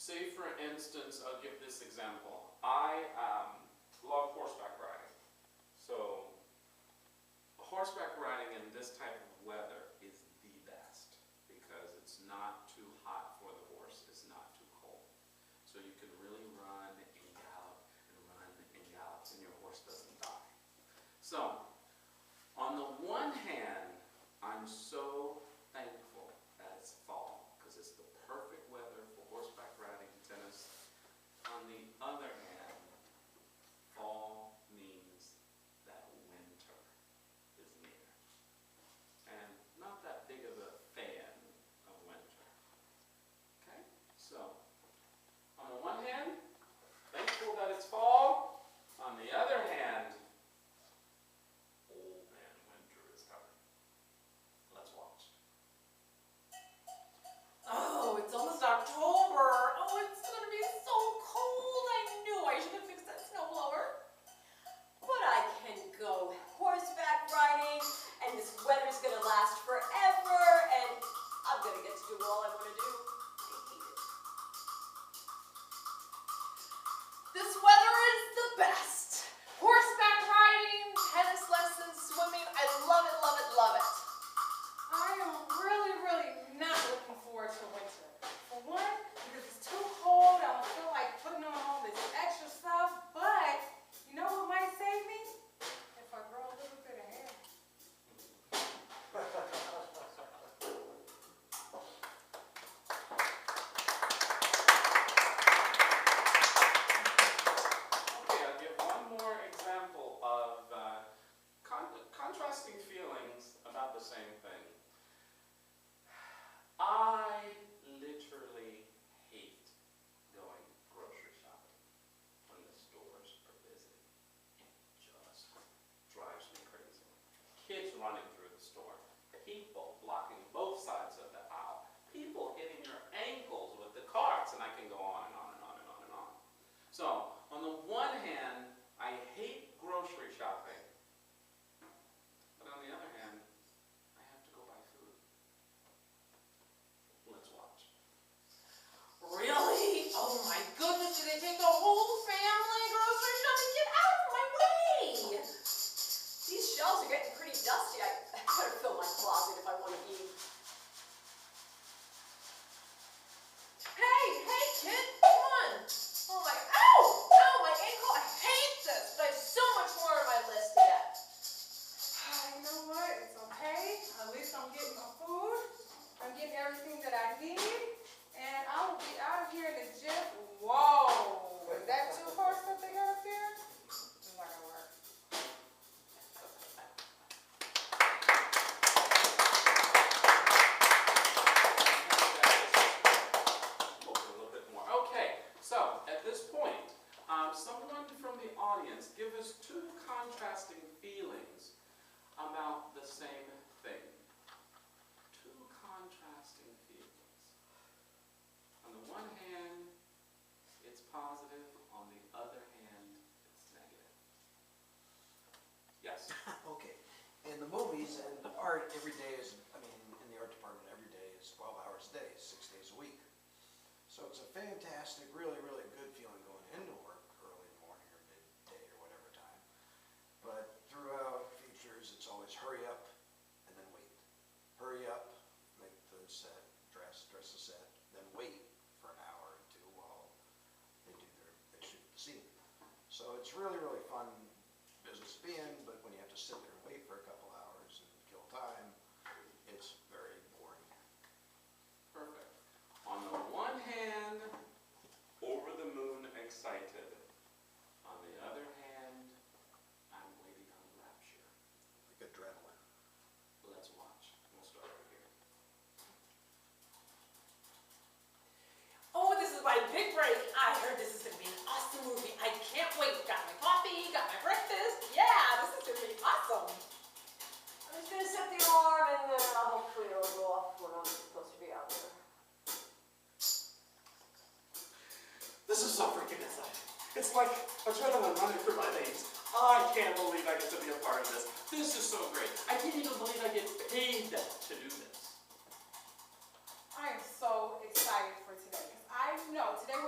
Say for instance, I'll give this example. I love horseback riding. So horseback riding in this type of weather is the best because it's not too hot for the horse, it's not too cold. So you can really run and gallop and run and gallop and your horse doesn't die. So on the one hand, I'm so thankful that it's fall because it's the perfect weather for horseback riding and tennis. On the other hand, fall means that winter is near. And not that big of a fan of winter. Okay? So, on the one hand, thankful that it's fall. On the other hand, old man winter is coming. Let's watch. Oh, it's almost October. Oh, it's going to be so cold. I knew I should have fixed that snowblower. But I can go horseback riding, and this weather's going to last forever, and I'm going to get to do all I want to do. I hate it. This weather is the best. Horseback riding, tennis lessons, swimming. I love it, love it, love it. I am really, really not looking forward to winter. For one, because it's too cold, I don't feel like putting on all this extra stuff, but you know what might save me? If I grow a little bit of hair. Okay, I'll give one more example of contrasting feelings about the same thing. I literally hate going grocery shopping when the stores are busy. It just drives me crazy. Kids running through the store, people blocking both sides of the aisle, people hitting your ankles with the carts, and I can go on and on and on and on and on. So, on the one hand, I hate grocery shopping, but on the other hand, I have to go buy food. Let's watch. Really? Oh my goodness, do they take the whole family grocery shopping? Get out of my way! These shelves are getting pretty dusty. I better fill my closet if I want to eat. Hey, kid, come on. Oh my, ow, my ankle. I hate this, but I have so much more on my list yet. You know what? It's okay. At least I'm getting my food. I'm getting everything that I need. And I will be out of here in a jiff. Whoa! Is that 2 cars that they got up there? It's not gonna work. A little bit more. Okay, so at this point, someone from the audience give us 2 contrasting feelings about the same thing. 2 contrasting feelings. On the one hand, it's positive. On the other hand, it's negative. Yes? Okay. In the movies and art, every day is, in the art department, every day is 12 hours a day, 6 days a week. So it's a fantastic, really, really good feeling going into work early in the morning or midday or whatever time. But throughout features, it's always hurry up and then wait. Hurry up, make the set, dress the set, then wait for an hour or 2 while they shoot the scene. So it's really, really fun business to be in, but when you have to sit there and wait for a couple hours and kill time, it's very boring. Perfect. On the one hand, over the moon excited. On the other hand, I'm waiting on rapture. Like adrenaline. Let's watch. We'll start right here. Oh, this is my big break. I heard this is going to be an awesome movie. I can't wait. Got my coffee, got my breakfast. Yeah, this is going to be awesome. I'm just going to set the alarm and then hopefully it'll go off when I'm supposed to be out there. This is so freaking exciting. It's like adrenaline running through my veins. I can't believe I get to be a part of this. This is so great. I can't even believe I get paid to do this. I am so excited for today. Because I know today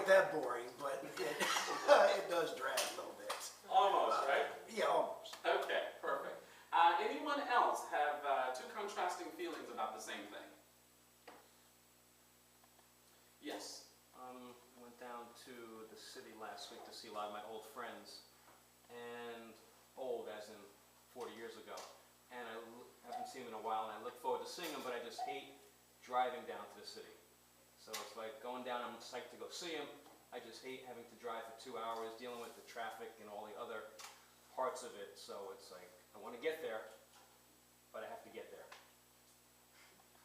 quite that boring, but it does drag a little bit. Almost, right? Yeah, almost. Okay, perfect. Anyone else have two contrasting feelings about the same thing? Yes. Went down to the city last week to see a lot of my old friends, and old as in 40 years ago. And I haven't seen them in a while, and I look forward to seeing them, but I just hate driving down to the city. So it's like going down, I'm psyched to go see them. I just hate having to drive for 2 hours, dealing with the traffic and all the other parts of it. So it's like, I want to get there, but I have to get there.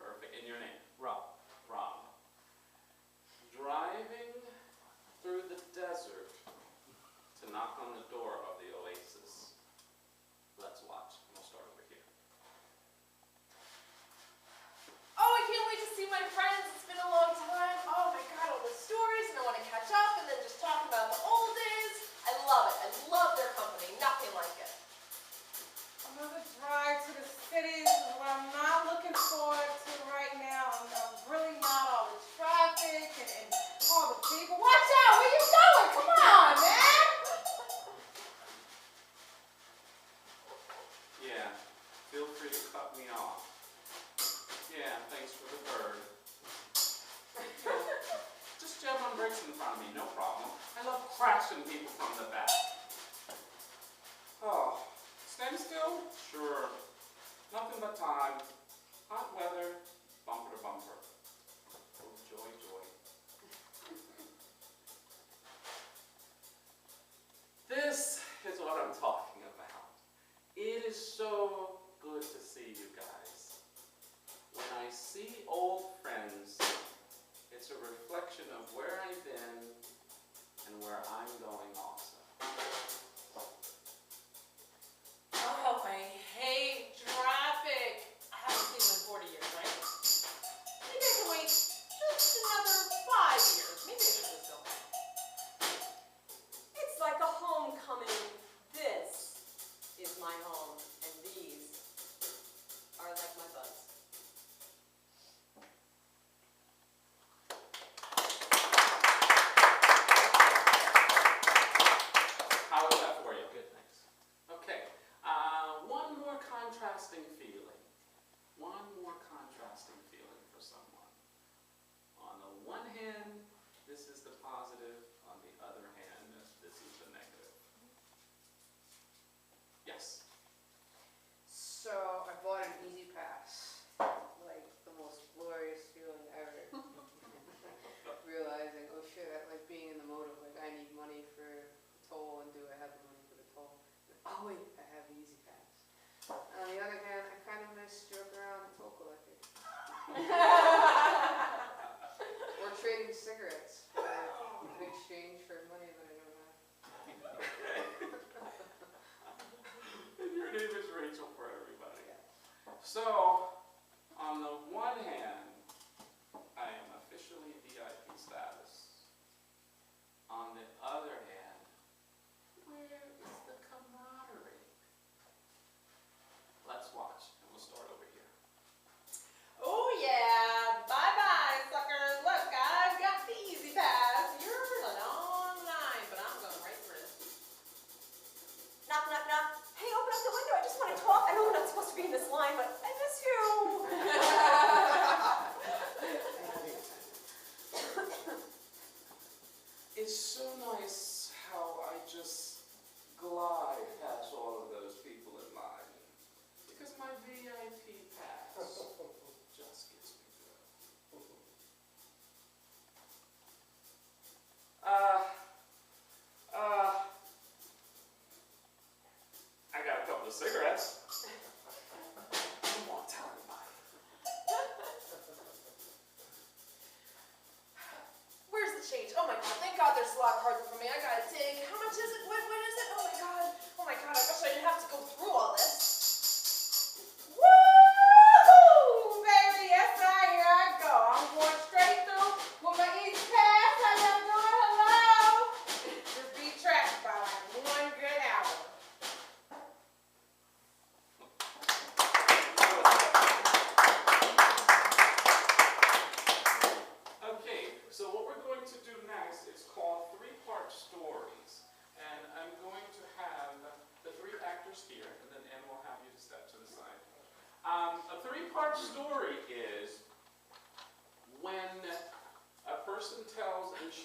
Perfect. And your name? Rob. Rob. Driving through the desert to knock on the door of the oasis. Let's watch. We'll start over here. Oh, I can't wait to see my friends. It's been a long time. Oh my God, all the stories, and I want to catch up and then just talk about the old days. I love it. I love their company. Nothing like it. Another drive to the city is what I'm not looking forward to right now. I'm really not all the traffic and all the people. Watch out! Where you going? Come on, man! Yeah, feel free to cut me off. Yeah, thanks for the bird. Just jam on brakes in front of me, no problem. I love crashing people from the back. Oh, stand still? Sure. Nothing but time. Hot weather, bumper to bumper. Oh, joy, joy. This is what I'm talking about. It is so good to see you guys. When I see old friends, it's a reflection of where I've been and where I'm going also. Oh, I hate traffic. I haven't seen them in 40 years, right? Maybe I can wait just another 5 years. Maybe I should just go back. It's like a homecoming. This is my home, and these are like my buds. How is that for you? Good, thanks. Okay. One more contrasting feeling. One more contrasting feeling for someone. On the one hand, this is the positive. On the other hand, this is the negative. Yes. So I bought an Easy Pass, like the most glorious feeling ever. Realizing, oh shit, I like being in the mode of like I need money for the toll, and do I have the money for the toll? Oh wait, I have the Easy Pass. On the other hand, I kind of miss joking around with toll collector. Or trading cigarettes in exchange for money that I don't have. And your name is Rachel for everybody. So, on the one hand, I am officially VIP status. On the other hand, where is the camaraderie? Let's watch, and we'll start over here. Oh yeah, bye-bye, suckers. Look, I've got the Easy Pass. You're in a long line, but I'm going right through. Knock, knock, knock. Hey, open up the window. I just want to talk. I know we're not supposed to be in this line, but I miss you. It's so nice how I just glide past all of those people in line. Because my VIP pass just gets me through. I got a couple of cigarettes. You won't tell anybody. Where's the change? Oh my God, thank God there's a lot cards for me. I gotta dig. How much is it? What is it? Oh my God. Oh my God, I wish I didn't have to go through all this. Woo! Baby, yes sir, here I go. I'm going straight through with my Easy Pass. How y'all doing? Hello? Just be trapped by like 1 good hour.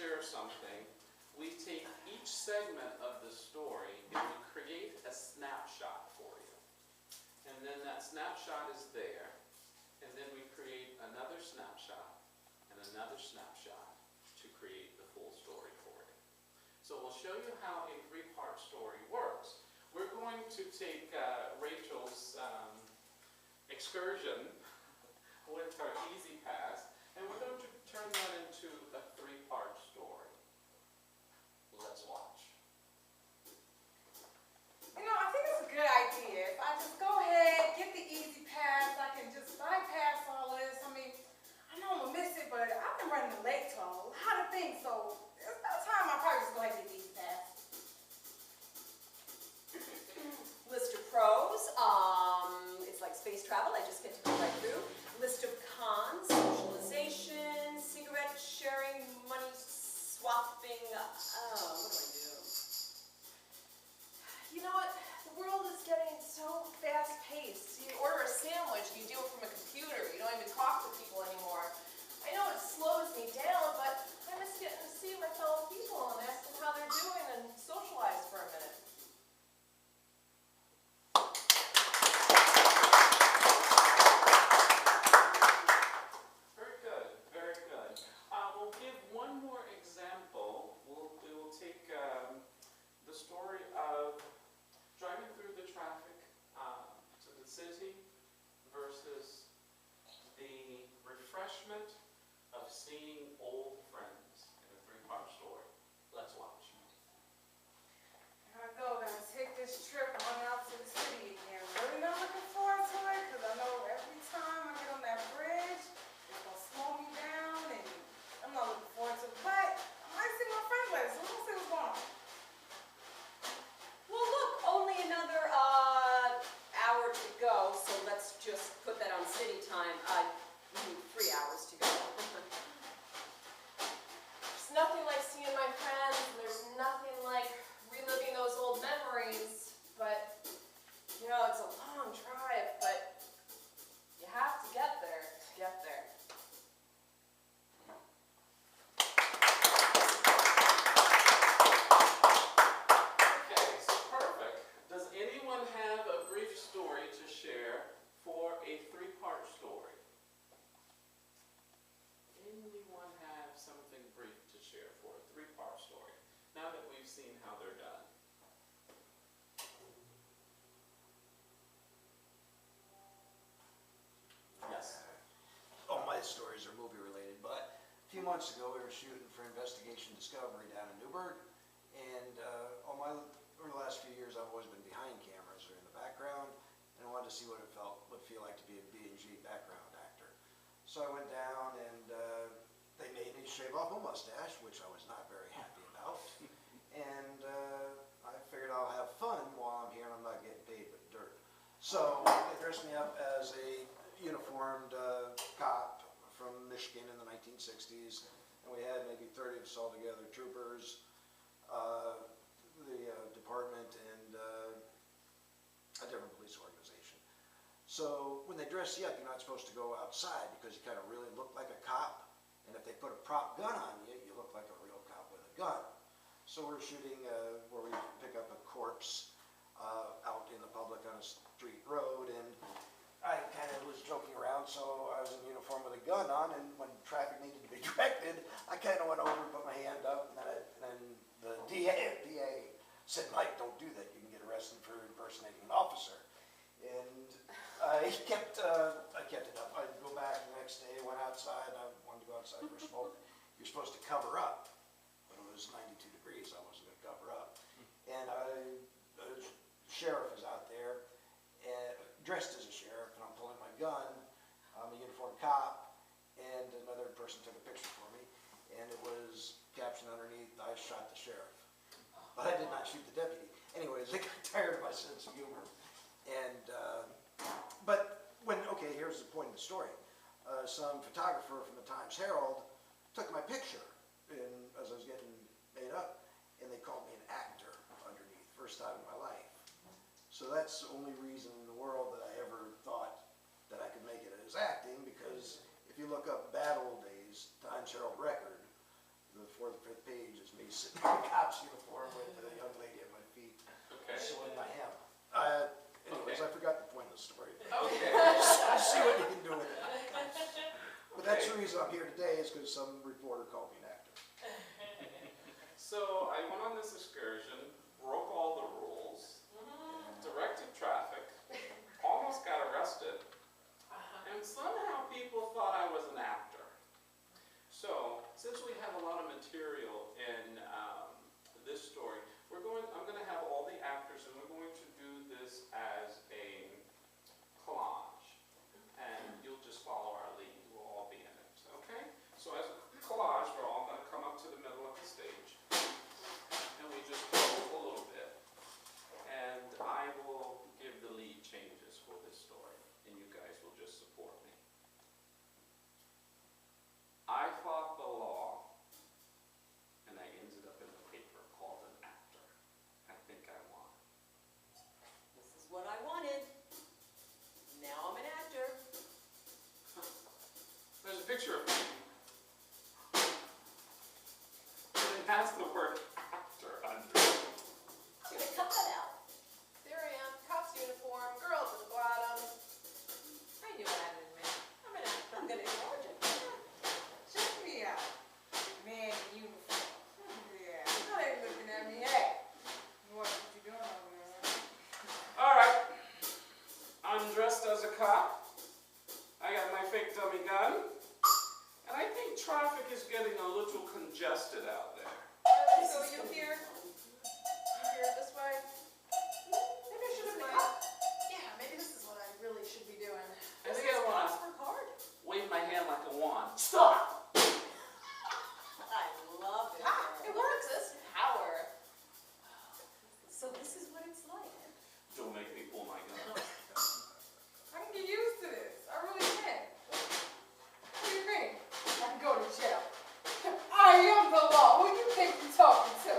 share something, we take each segment of the story and we create a snapshot for you. And then that snapshot is there, and then we create another snapshot and another snapshot to create the full story for you. So we'll show you how a three-part story works. We're going to take Rachel's excursion with her Easy Pass, and we're going to turn that into a three-part story. Let's watch. You know, I think it's a good idea. If I just go ahead, get the Easy Pass, I can just bypass all this. I mean, I know I'm gonna miss it, but I've been running late to a lot of things, so it's about time I probably just go ahead and get the Easy Pass. List of pros, it's like space travel, I just get to go right through. List of cons, socialization, cigarette sharing, money swapping, what do I do? You know what? The world is getting so fast-paced. You order a sandwich, you do it from a computer. You don't even talk to people anymore. I know it slows me down, but I miss getting to see my fellow people and ask them how they're doing and socialize for a minute. Very good, very good. We'll give one more example. We will take the story of driving through the traffic to the city versus the refreshment of seeing old friends in a three-part story. Let's watch. Here I go, gonna take this trip on out to the city again. Really not looking forward to it, because I know every time I get on that bridge, it's gonna slow me down, and I'm not looking forward to it. But I might see my friend later, so we'll see what's going on. Well, look, only another hour to go, so let's just put that on city time. We need 3 hours to go. There's nothing like seeing my friends, and there's nothing like reliving those old memories. But, you know, it's a long drive, but you have to get there to get there. Okay, so perfect. Does anyone have a brief story to share for a three-part story? Anyone have something brief to share for a three-part story? Now that we've seen how they're done. Yes. All my stories are movie related, but a few months ago we were shooting for Investigation Discovery down in Newburgh, and over the last few years I've always been behind cameras or in the background, and I wanted to see what it would feel like to be a B&G background actor. So I went down and they made me shave off my mustache, which I was not very happy about, and I figured I'll have fun while I'm here and I'm not getting paid with dirt. So they dressed me up as a uniformed cop from Michigan in the 1960s, and we had maybe 30 of us all together, troopers, the department, and a different police organization. So when they dress you up, you're not supposed to go outside because you kind of really look like a cop, and if they put a prop gun on you, you look like a real cop with a gun. So we're shooting where we pick up a corpse out in the public on a street road, and I kind of was joking around, so I was in uniform with a gun on, and when traffic needed to be directed, I kind of went over and put my hand up, and then the DA said, "Mike, don't do that. You can get arrested for impersonating an officer." And I kept it up. I'd go back the next day, went outside. I wanted to go outside for a smoke. You're supposed to cover up, but it was 92 degrees. I wasn't going to cover up. And the sheriff is out there, dressed as a sheriff, and I'm pulling my gun. I'm a uniformed cop, and another person took a picture for me, and it was captioned underneath, "I shot the sheriff." But I did not shoot the deputy. Anyways, they got tired of my sense of humor. And, okay, here's the point of the story. Some photographer from the Times Herald took my picture as I was getting made up, and they called me an actor underneath, first time in my life. So that's the only reason in the world that I ever thought that I could make it as acting, because if you look up Bad Old Days, Times Herald record, the 4th or 5th some reporter called me an actor. So I went on this excursion, broke all the rules, directed traffic, almost got arrested, and somehow people thought I was an actor. So, since we have a lot of material in this story, I'm going to have all the actors, and we're going to do this as a collage. And you'll just follow our lead. We'll all be in it, okay? So as a collage, we're all going to come up to the middle of the stage, and we just go a little bit. And I will give the lead changes for this story, and you guys will just support me. I fought the law, and I ended up in the paper called an actor. I think I won. This is what I wanted. Now I'm an actor. There's a picture of me. And it has the word actor under it. I'm gonna cut that out. There I am, cop's uniform, girls at the bottom. I knew I had it in me. I'm an actor. I'm gonna enlarge it. Check me out. Man in uniform. Yeah, now they looking at me. Hey, what you doing over there? All right. I'm dressed as a cop. I got my fake dummy gun. And I think traffic is getting a little congested out there. So you here? You here this way? Maybe I should have been a This way? cop. Yeah, maybe this is what I really should be doing. I think I want to Work hard. wave my hand like a wand. Stop! I love it. It works, this power. So this is what it's like. Don't make me pull my gun. I can get used to this. I really can. What do you mean? I can go to jail. I am the law. Who do you think you're talking to?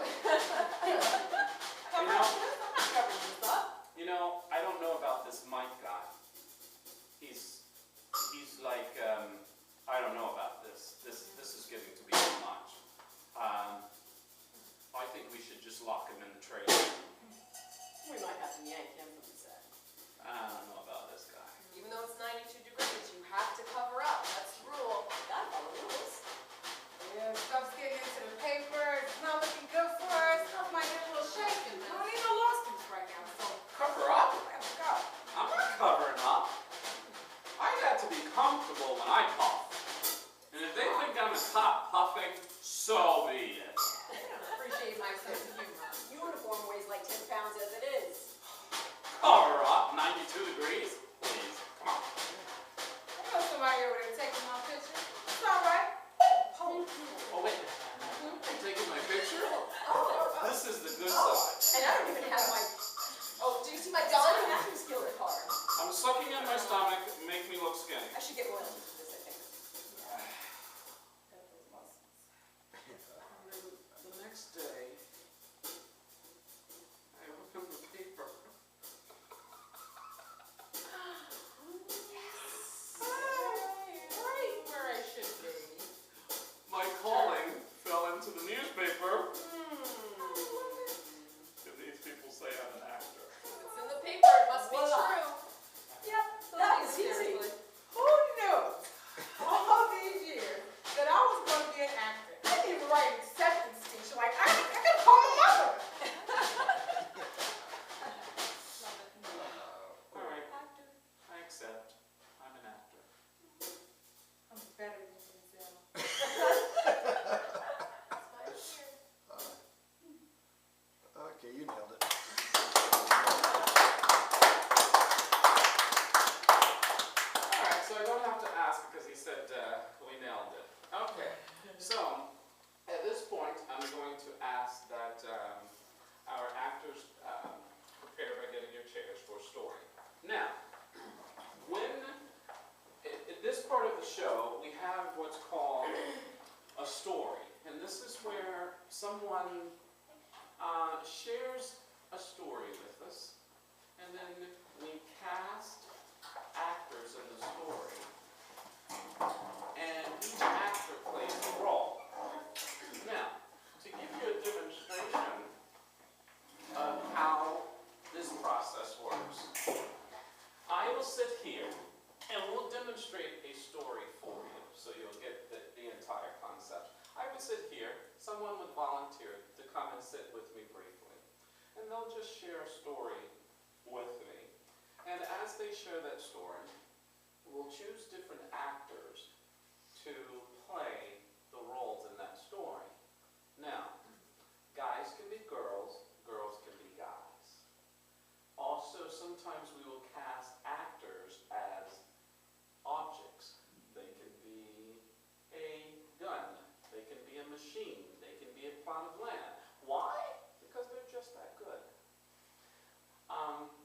Come You on, know- I'm not covering this up. You know, I don't know about this Mike guy. He's like, I don't know about this. This is getting to be too much. I think we should just lock him in the trailer. We might have to yank him from the set. I don't know about this guy. Even though it's 92 degrees, you have to cover up. That's the rule. Gotta follow the rules. Yeah, stuff's getting into the paper. It's not looking good for us. Stuff might get a little shaky. I don't need no lawsuits right now, so Cover up? let's go. I'm not covering up. I got to be comfortable when I puff. And if they think I'm a cop puffing, so be it. They don't appreciate my sense of humor. Uniform weighs like 10 pounds as it is. Cover up, 92 degrees? Please, come on. I know somebody over there taking my picture. It's all right. Oh, wait. You're taking my picture? Oh, This is the good side. and I don't even have my. Oh, do you see my I gun? don't have my skill card. I'm sucking in my stomach, make me look skinny. I should get royalties for this, I think. The next day, I opened the paper. Right where I should be. My calling fell into the newspaper. And these people say I'm an actor. It's in the paper, it must be Voila. true. Yep. That was easy. Seriously. Who knew all these years that I was going to be an actor? I didn't even write an acceptance speech. Like, I could call my mother. All right, I accept. I'm an actor. I'm better than Denzel. That's why I'm here. Okay, you nailed it. All right, so I don't have to ask because he said we nailed it. Okay, so at this point, I'm going to ask that our actors prepare by getting your chairs for a story. Now, in this part of the show, we have what's called a story. And this is where someone shares a story with us, and then we cast actors in the story, and each actor plays a role. Now, to give you a demonstration of how this process works, I will sit here and we'll demonstrate a story for you, so you'll get the entire concept. they'll just share a story with me. And as they share that story, we'll choose different actors to play the roles in that story. Now, guys can be girls, girls can be guys. Also, sometimes we will cast actors as objects. They can be a gun, they can be a machine, they can be a plot of land. Why? Because they're just that good.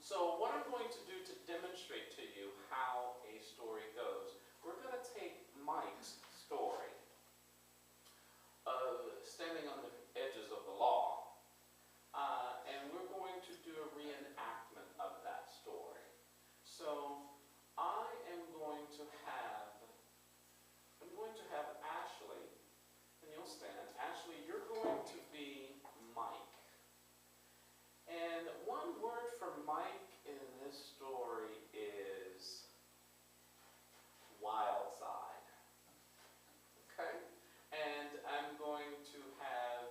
So what I'm going to do to demonstrate to you how a story goes, we're going to take Mike's story of standing on the edges of the law, and we're going to do a reenactment of that story. So I am going to have Ashley, and you'll stand. Ashley, you're going to be Mike. And one word for Mike in this story is wild side. Okay? And I'm going to have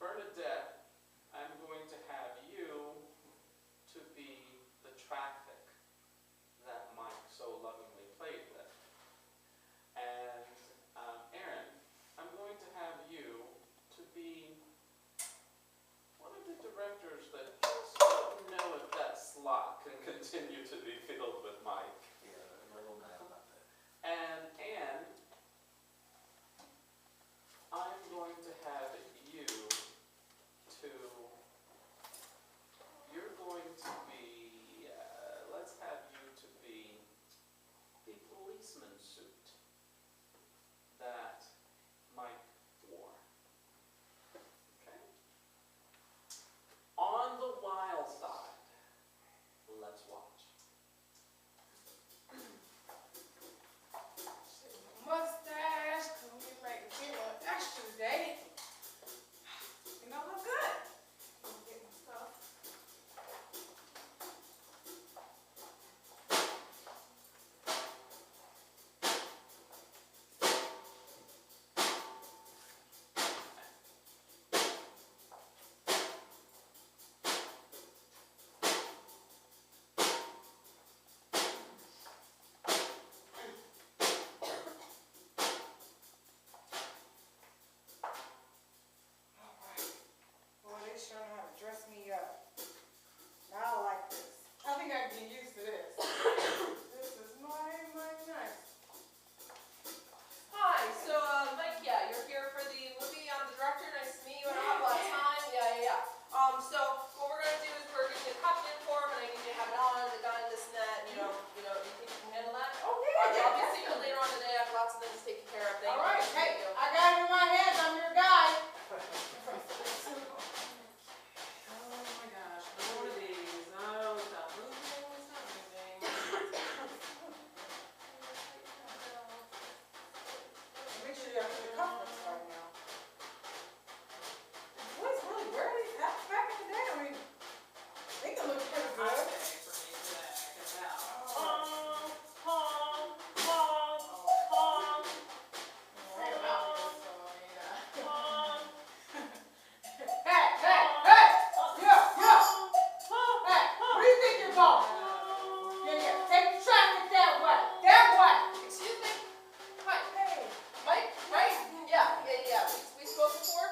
Bernadette, I'm going to have you to be the traffic that Mike so lovingly played with. And Aaron, I'm going to have you to be one of the directors that just don't know if that slot can continue to be filled with Mike. Yeah, I'm a little mad about that. And I'm going to have you to, you're going to be, let's have you to be the policeman suit that Mike wore. Okay? On the wild side, let's watch. Mustache, come get like a bit of extra today. You know, look good. Let me get my stuff. Boy, they sure know how to dress me up. Now I like this. I think I can get used to this. This is mighty, mighty nice. Hi, so Mike, yeah, you're here for the movie. I'm the director. Nice to meet you. I don't have a lot of time. Yeah. So what we're gonna do is we're gonna get a copy in form, and I need you to have it on, the gun, this and that. You think you can handle that? Oh, Okay, I'll be yeah. seeing you later on today. I have lots of things taken care of. Thank All you. right, hey, Thank you. I got it in my hands. I'm your guy. Oh my gosh, one of these. Oh, stop moving, stop moving. Make sure you have the cufflinks right now. Boys really wear these hats back in the day. I mean, they can look pretty good. Right about this, so yeah. Hey! Yeah! Hey, where do you think you're going? Yeah, take the traffic that way. That way. Excuse me? Hi, hey, Mike, right? Yeah. We spoke before?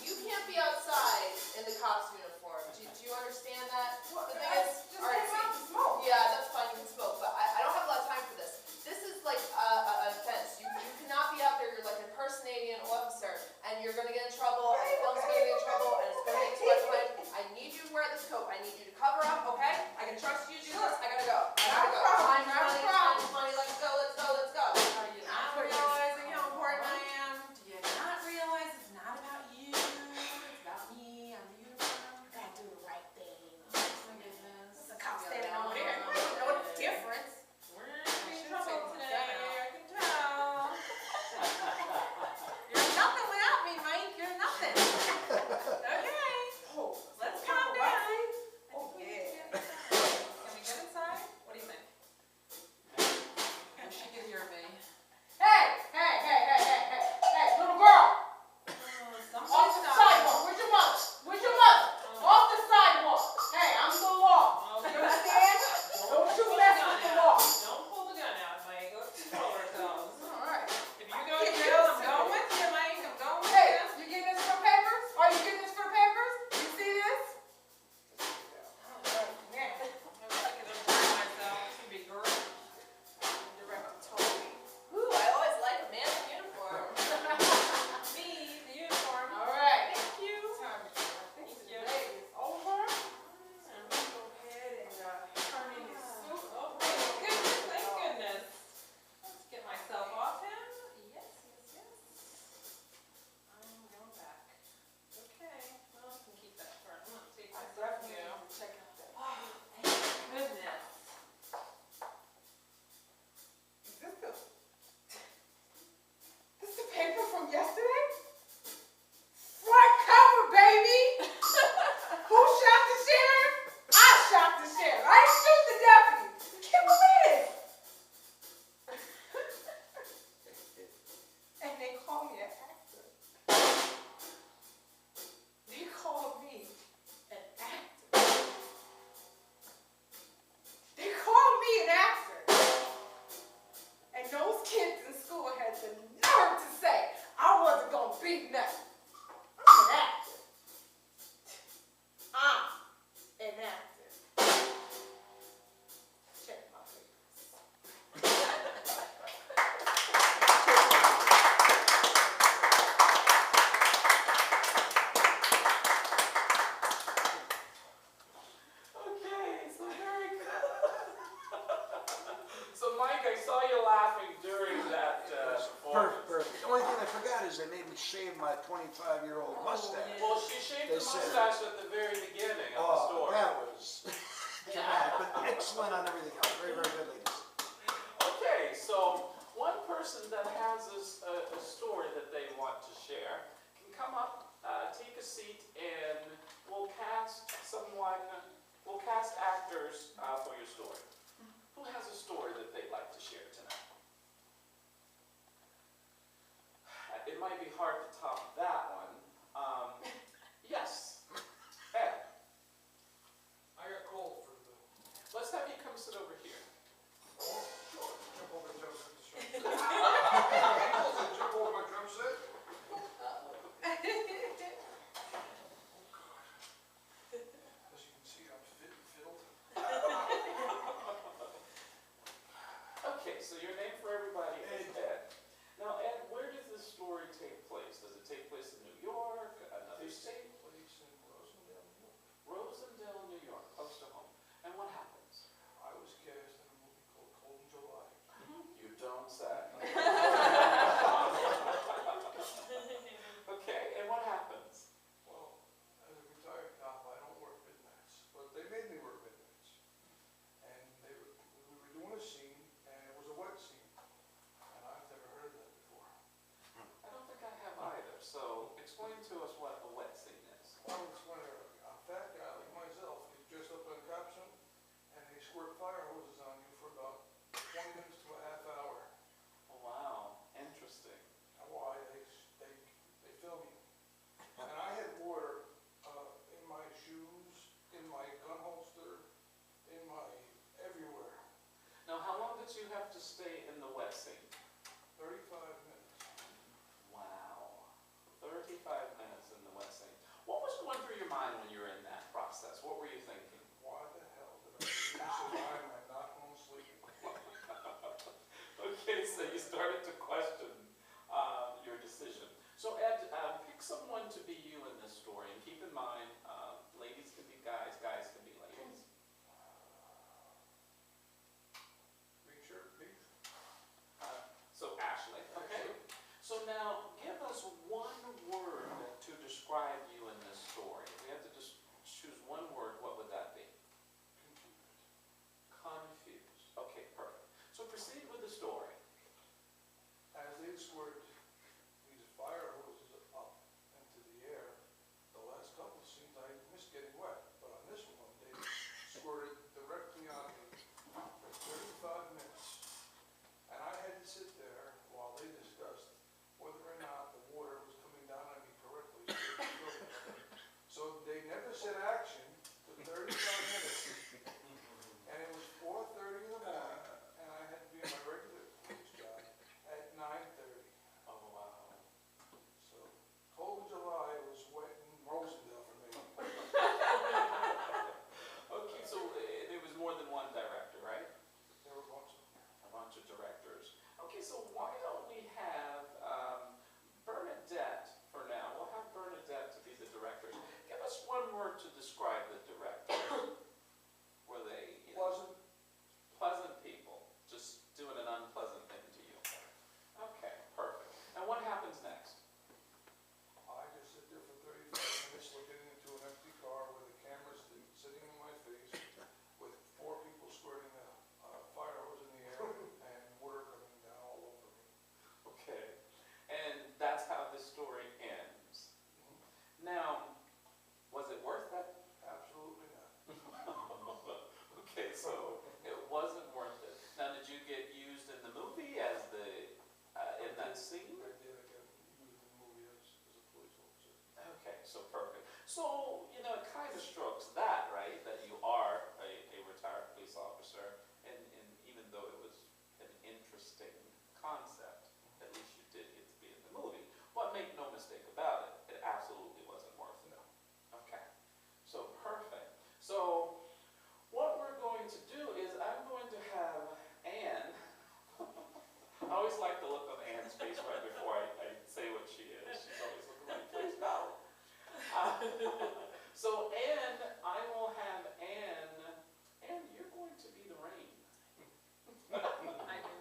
You can't be outside in the cop's uniform. Do you understand that? What? The thing I is, just all right, came out see, to smoke. yeah, that's fine, you can smoke, but I don't have a lot of time for this. This is like an offense. You cannot be out there, you're like impersonating an officer, and you're gonna get in trouble, and the film's gonna get in trouble, and it's gonna take too much time. I need you to wear this coat. I need you to cover up, okay? I can trust you to do this. I gotta go. Not a problem, Time's not a money, problem. time's money. Let's go. Are you not realizing how important I am? Do you not realize it's not about you? It's about me. I'm the uniform. I gotta do the right thing. Oh my goodness. There's a cop standing over there. I don't know what the difference. We're in trouble today. I can tell. You're nothing without me, Mike. You're nothing. 25-year-old Oh, mustache. Well, she shaved They the said- mustache at the very beginning of the Oh, story. that was dramatic, but excellent on everything else. Very, very good, ladies. Okay, so one person that has a story that they want to share can come up, take a seat, and we'll cast actors for your story. Who has a story that they'd like to share tonight? It might be hard to top that one. Yes, Ed, I got cold for the. let's have you come sit over here. Oh, sure. Jump over the drum set. Ankles and jump over my drum set. Oh God. As you can see, I'm fit and fiddled. Okay, so your name for everybody is Ed. Now, Ed, where does this story take place? Does it take place in New York, another state? Place in Rosendale, New York. Rosendale, New York, close to home. And what happens? I was cast in a movie called Cold in July. You don't say. Okay, and what happens? Well, as a retired cop, I don't work midnights, but they made me work midnights. And we were doing a scene, and it was a wet scene. And I've never heard of that before. I don't think I have either, so explain to us what a wet scene is. Well, it's when a fat guy like myself gets dressed up in a cop suit, and they squirt fire hoses on you for about 20 minutes to a half hour. Oh, wow, interesting. Why? They film you. And I had water in my shoes, in my gun holster, everywhere. Now, how long did you have to stay in the wet scene? 35 minutes. Wow, 35 minutes in the wet scene. What was going through your mind when you were in that process? What were you thinking? Why the hell did I do this? And why am I not home sleeping? Okay, so you started to question your decision. So Ed, pick someone to be you in this story, and keep in mind, ladies can be guys, guys can be ladies. Green shirt, Pete? So Ashley, okay. So now, give us one word to describe you in this story. If we have to just choose one word, what would that be? Confused. Confused. Okay, perfect. So proceed with the story. As they squirted these fire hoses up into the air, the last couple of scenes I missed getting wet, but on this one, they squirted directly on me for 35 minutes. And I had to sit there while they discussed whether or not the water was coming down on me correctly. So they never said action for 35 minutes. And it was 4:30 in the morning, and I had to be in my regular police job at 9:30. Oh, wow. So, Cold in July was wet in Rosendale for me. Okay, so there was more than one director, right? There were a bunch of A bunch of directors. Okay, so why don't we have Bernadette for now? We'll have Bernadette to be the directors. Give us one word to describe the directors. Were they, pleasant. pleasant people, just doing an unpleasant thing to you? Okay, perfect. And what happens next? I just sit there for 35 minutes looking into an empty car with a camera sitting in my face with 4 people squirting a fire hose in the air and water coming down all over me. Okay, and that's how this story ends. Now, was it worth it? Absolutely not. Okay, so it wasn't worth it. Now, did you get used in the movie as in that scene? I did. I got used in the movie as a police officer. Okay, so perfect. So, it kind of strokes that, right? That you are a retired police officer, and even though it was an interesting concept, at least you did get to be in the movie. But make no mistake about it, it absolutely wasn't worth it. Okay, so perfect. So, what we're going to do is I'm going to have Anne. I always like the look of Anne's face right before I say what she is. She's always looking like, please no. So Anne, I will have Anne, you're going to be the rain. I do.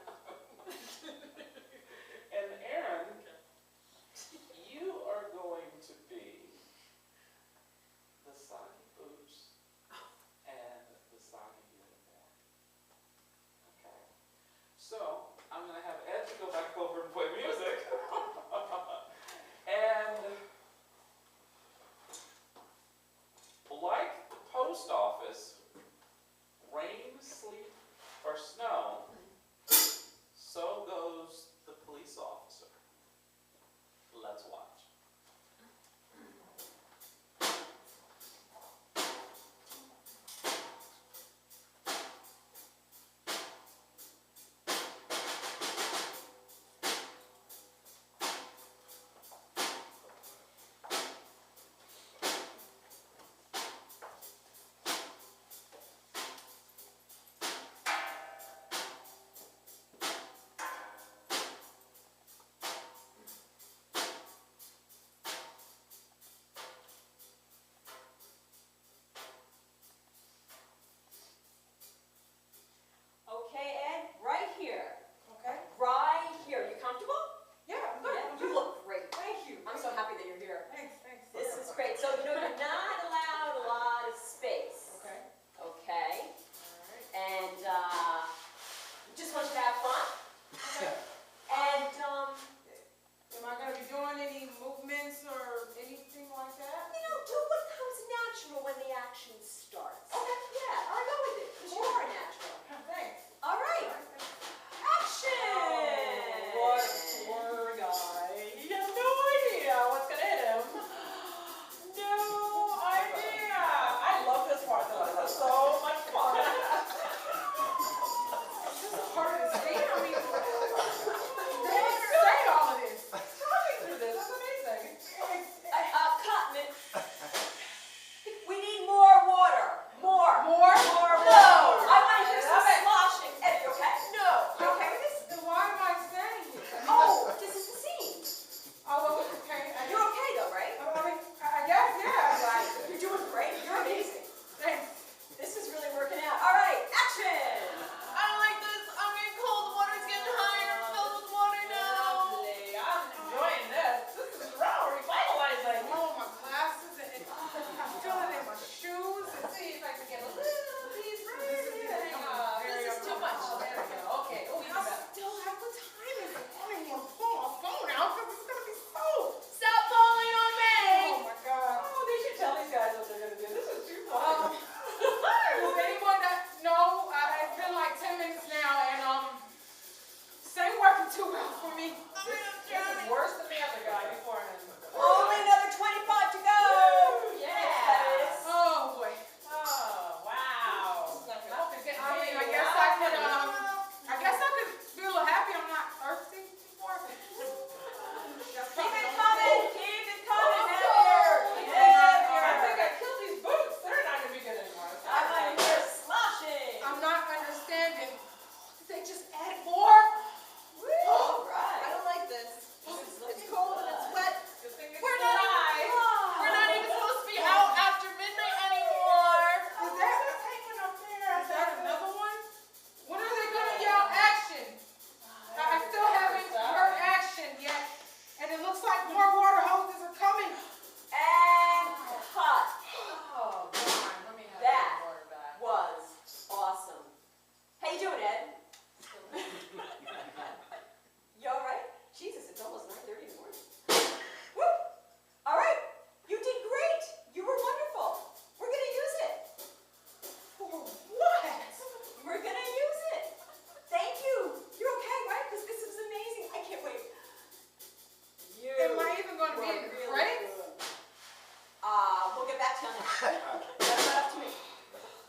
That's up to me.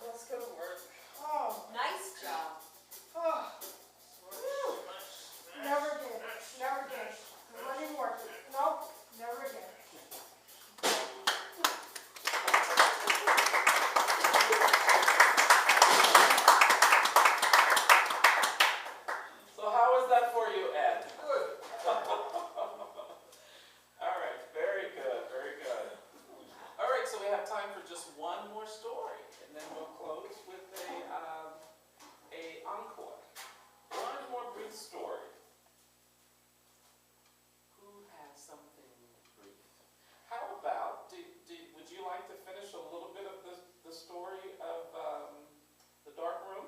Let's go to work. Oh, Nice job. oh, never again, never again. It wasn't even worth it. Nope, never again. So how was that for you, Ed? Good. All right, very good, very good. All right, so we have time for just one more story, and then we'll close with a encore. One more brief story. Who has something brief? How about, would you like to finish a little bit of the story of the dark room?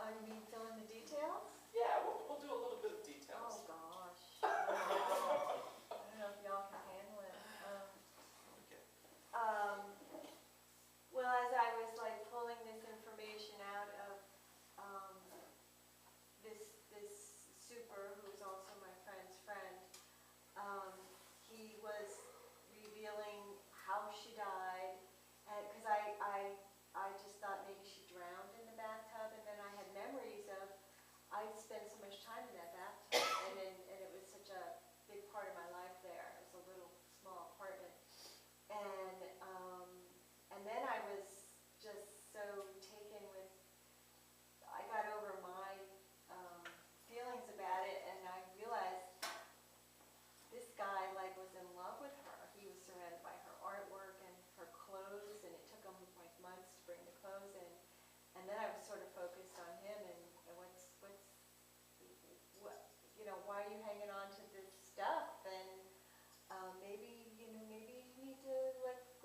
You mean fill in the details? Yeah, we'll do a little bit of Oh, details. gosh. I don't know if y'all can handle it. Okay. Well, as I was like pulling this information out of, this super, who is also my friend's friend, he was revealing how she died, and, cause I just thought maybe she drowned in the bathtub, and then I had memories of, I'd spent so much time in that bathtub, and it was such a big part of my life there. It was a little small apartment, and then I was just so taken with, I got over my feelings about it, and I realized this guy like was in love with her. He was surrounded by her artwork and her clothes, and it took him like months to bring the clothes in. And then I was sort of focused on him and what, you know, why are you hanging on to this stuff? And maybe you need to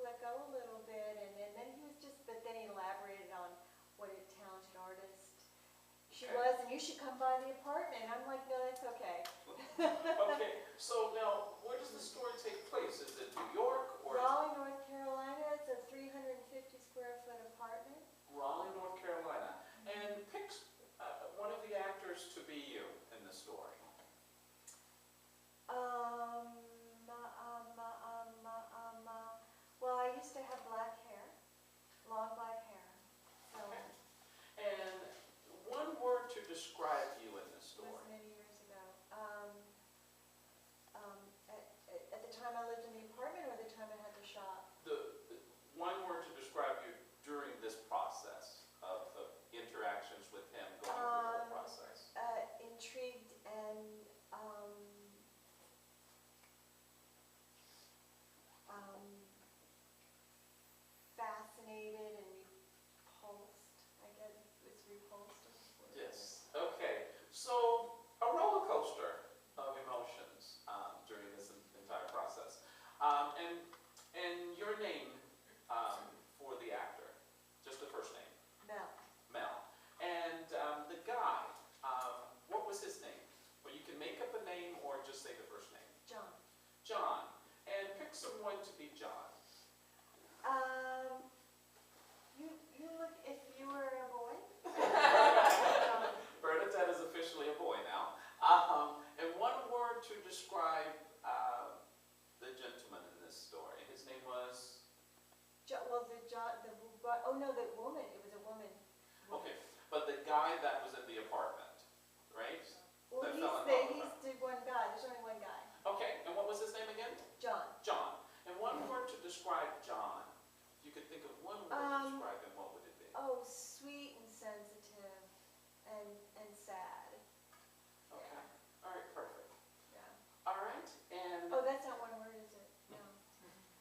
let go a little bit. And then he was just, but then he elaborated on what a talented artist she was, and you should come by the apartment. And I'm like, no, that's okay. Okay, so now, where does the story take place? Is it New York or Raleigh, North Carolina. It's a 350 square foot apartment. Raleigh, North Carolina? And pick one of the actors to be you in the story. Well, I used to have black hair, long black hair. So Okay. And one word to describe you in this it was story. many years ago. At the time I lived in the apartment, or the time I had the shop? The one word to describe you during this process of the interactions with him, going through the whole process. Intrigued and fascinated and repulsed. I guess it's repulsed. Yes. Okay. So a roller coaster of emotions during this entire process. And your name for the actor, just the first name. Mel. Mel. And the guy, what was his name? Well, you can make up a name or just say the first name. John. John. And pick someone to be John. You look, if you were a boy. Bernadette is officially a boy now. And one word to describe the gentleman in this story. His name was? The woman. It was a woman. Okay, but the guy that was in the apartment, right? Well, That he's fell in love with her. the one guy. There's only one guy. Okay, and what was his name again? John. John. And one word to describe John. If you could think of one word to describe him, what would it be? Oh, sweet and sensitive and sad. Okay. All right, perfect. Yeah. All right, and Oh, that's not one word, is it? No.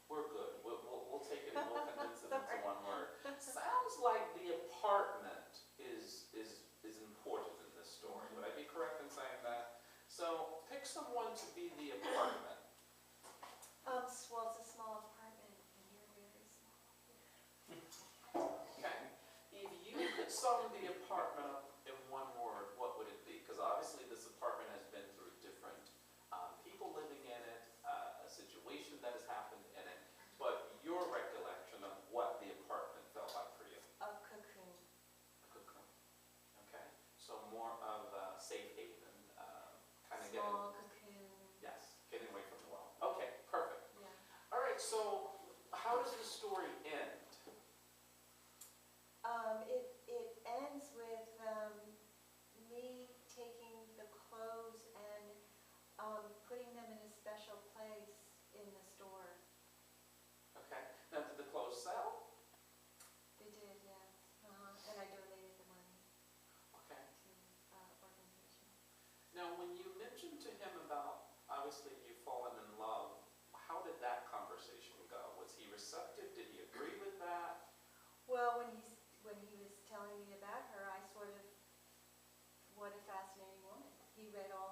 we're good. We'll take it and we'll condense it into Sorry. one word. Sounds like the apartment is important in this story. Would I be correct in saying that? So pick someone to be the apartment. Well, it's a small apartment, and you're very small. Okay. If you could sum the apartment up in one word, what would it be? Because obviously this apartment has been through different people living in it, a situation that has happened in it, but your recollection of what the apartment felt like for you. A cocoon. A cocoon. Okay. So more of a safe haven, kind of Small getting, cocoon. yes, getting away from the world. Okay, perfect. Yeah. All right, so obviously you've fallen in love. How did that conversation go? Was he receptive? Did he agree with that? Well, when he was telling me about her, I sort of, what a fascinating woman. He read all